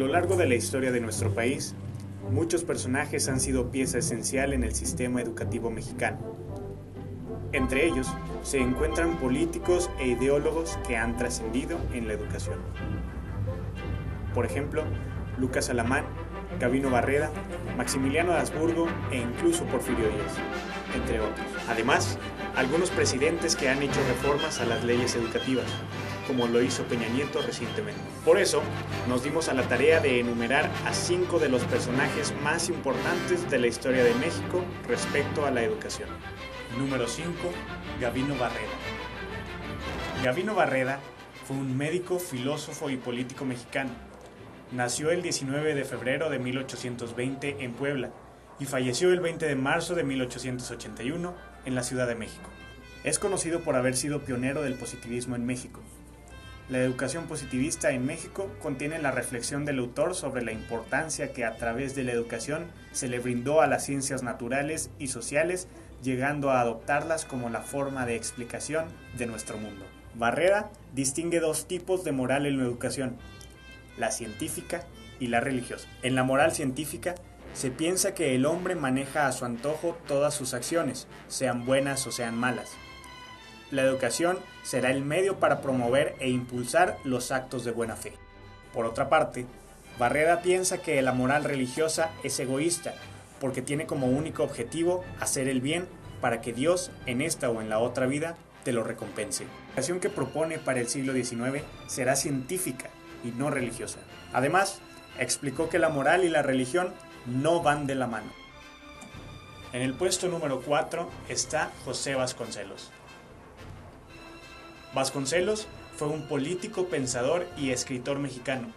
lo largo de la historia de nuestro país, muchos personajes han sido pieza esencial en el sistema educativo mexicano. Entre ellos se encuentran políticos e ideólogos que han trascendido en la educación. Por ejemplo, Lucas Alamán, Gabino Barreda, Maximiliano de Habsburgo e incluso Porfirio Díaz, entre otros. Además, algunos presidentes que han hecho reformas a las leyes educativas, como lo hizo Peña Nieto recientemente. Por eso, nos dimos a la tarea de enumerar a 5 de los personajes más importantes de la historia de México respecto a la educación. Número 5. Gabino Barreda. Gabino Barreda fue un médico, filósofo y político mexicano. Nació el 19 de febrero de 1820 en Puebla y falleció el 20 de marzo de 1881 en la Ciudad de México. Es conocido por haber sido pionero del positivismo en México. La educación positivista en México contiene la reflexión del autor sobre la importancia que a través de la educación se le brindó a las ciencias naturales y sociales, llegando a adoptarlas como la forma de explicación de nuestro mundo. Barreda distingue 2 tipos de moral en la educación: la científica y la religiosa. En la moral científica se piensa que el hombre maneja a su antojo todas sus acciones, sean buenas o sean malas. La educación será el medio para promover e impulsar los actos de buena fe. Por otra parte, Barreda piensa que la moral religiosa es egoísta, porque tiene como único objetivo hacer el bien para que Dios, en esta o en la otra vida, te lo recompense. La educación que propone para el siglo XIX será científica y no religiosa. Además, explicó que la moral y la religión no van de la mano. En el puesto número 4 está José Vasconcelos. Vasconcelos fue un político, pensador y escritor mexicano.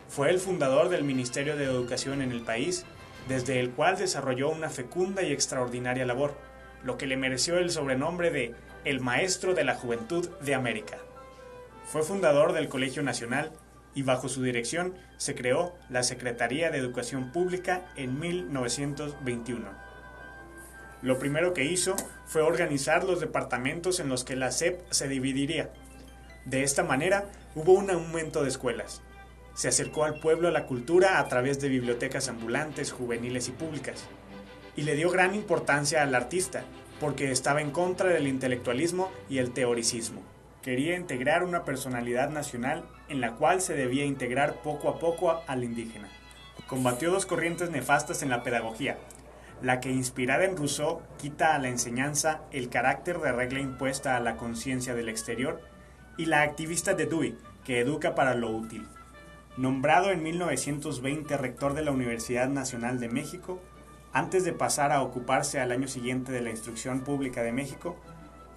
Fue el fundador del Ministerio de Educación en el país, desde el cual desarrolló una fecunda y extraordinaria labor, lo que le mereció el sobrenombre de el Maestro de la Juventud de América. Fue fundador del Colegio Nacional y bajo su dirección se creó la Secretaría de Educación Pública en 1921. Lo primero que hizo fue organizar los departamentos en los que la SEP se dividiría. De esta manera hubo un aumento de escuelas. Se acercó al pueblo a la cultura a través de bibliotecas ambulantes, juveniles y públicas. Y le dio gran importancia al artista, porque estaba en contra del intelectualismo y el teoricismo. Quería integrar una personalidad nacional en la cual se debía integrar poco a poco al indígena. Combatió 2 corrientes nefastas en la pedagogía: la que, inspirada en Rousseau, quita a la enseñanza el carácter de regla impuesta a la conciencia del exterior, y la activista de Dewey, que educa para lo útil. Nombrado en 1920 rector de la Universidad Nacional de México, antes de pasar a ocuparse al año siguiente de la Instrucción Pública de México,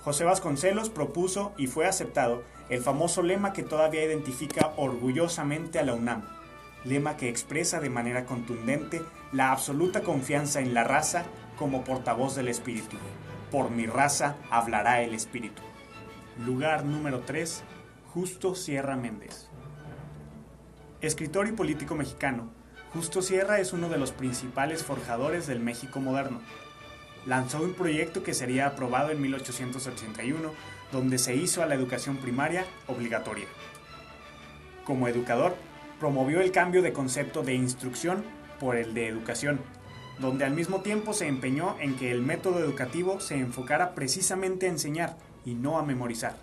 José Vasconcelos propuso y fue aceptado el famoso lema que todavía identifica orgullosamente a la UNAM, lema que expresa de manera contundente la absoluta confianza en la raza como portavoz del espíritu. Por mi raza hablará el espíritu. Lugar número 3, Justo Sierra Méndez. Escritor y político mexicano, Justo Sierra es uno de los principales forjadores del México moderno. Lanzó un proyecto que sería aprobado en 1881, donde se hizo a la educación primaria obligatoria. Como educador, promovió el cambio de concepto de instrucción por el de educación, donde al mismo tiempo se empeñó en que el método educativo se enfocara precisamente a enseñar y no a memorizar.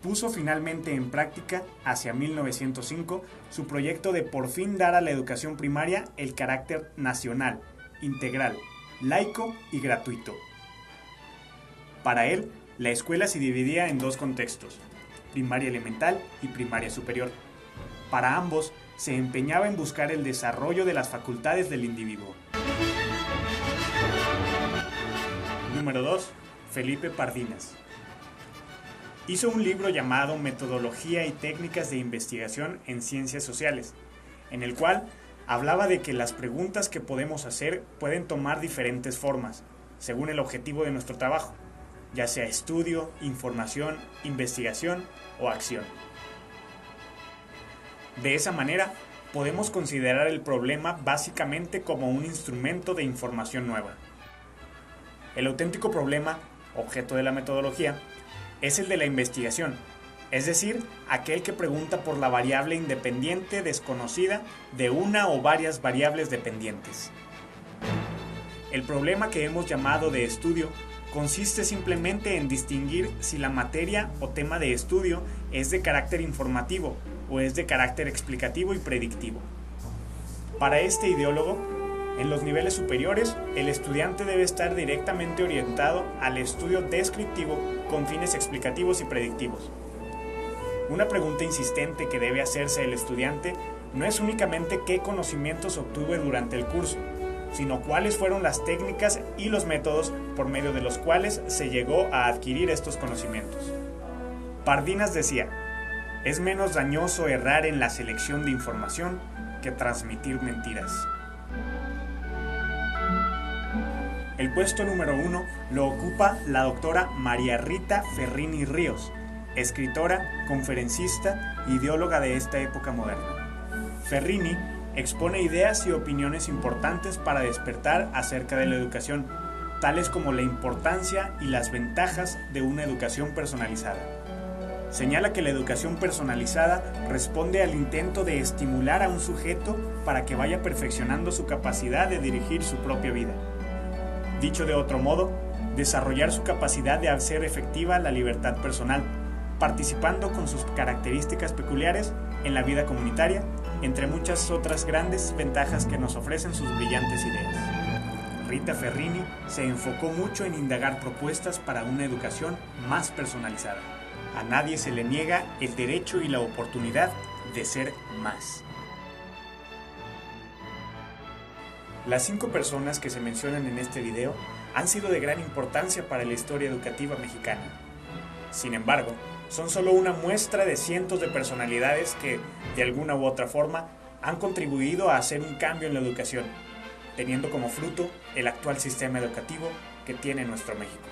Puso finalmente en práctica, hacia 1905, su proyecto de por fin dar a la educación primaria el carácter nacional, integral, laico y gratuito. Para él, la escuela se dividía en 2 contextos: primaria elemental y primaria superior. Para ambos, se empeñaba en buscar el desarrollo de las facultades del individuo. Número 2. Felipe Pardinas. Hizo un libro llamado Metodología y Técnicas de Investigación en Ciencias Sociales, en el cual hablaba de que las preguntas que podemos hacer pueden tomar diferentes formas, según el objetivo de nuestro trabajo, ya sea estudio, información, investigación o acción. De esa manera, podemos considerar el problema básicamente como un instrumento de información nueva. El auténtico problema, objeto de la metodología, es el de la investigación, es decir, aquel que pregunta por la variable independiente desconocida de una o varias variables dependientes. El problema que hemos llamado de estudio consiste simplemente en distinguir si la materia o tema de estudio es de carácter informativo o es de carácter explicativo y predictivo. Para este ideólogo, en los niveles superiores, el estudiante debe estar directamente orientado al estudio descriptivo con fines explicativos y predictivos. Una pregunta insistente que debe hacerse el estudiante no es únicamente qué conocimientos obtuve durante el curso, sino cuáles fueron las técnicas y los métodos por medio de los cuales se llegó a adquirir estos conocimientos. Pardinas decía, es menos dañoso errar en la selección de información que transmitir mentiras. El puesto número 1 lo ocupa la doctora María Rita Ferrini Ríos, escritora, conferencista e ideóloga de esta época moderna. Ferrini expone ideas y opiniones importantes para despertar acerca de la educación, tales como la importancia y las ventajas de una educación personalizada. Señala que la educación personalizada responde al intento de estimular a un sujeto para que vaya perfeccionando su capacidad de dirigir su propia vida. Dicho de otro modo, desarrollar su capacidad de hacer efectiva la libertad personal, participando con sus características peculiares en la vida comunitaria, entre muchas otras grandes ventajas que nos ofrecen sus brillantes ideas. Rita Ferrini se enfocó mucho en indagar propuestas para una educación más personalizada. A nadie se le niega el derecho y la oportunidad de ser más. Las 5 personas que se mencionan en este video han sido de gran importancia para la historia educativa mexicana. Sin embargo, son solo una muestra de cientos de personalidades que, de alguna u otra forma, han contribuido a hacer un cambio en la educación, teniendo como fruto el actual sistema educativo que tiene nuestro México.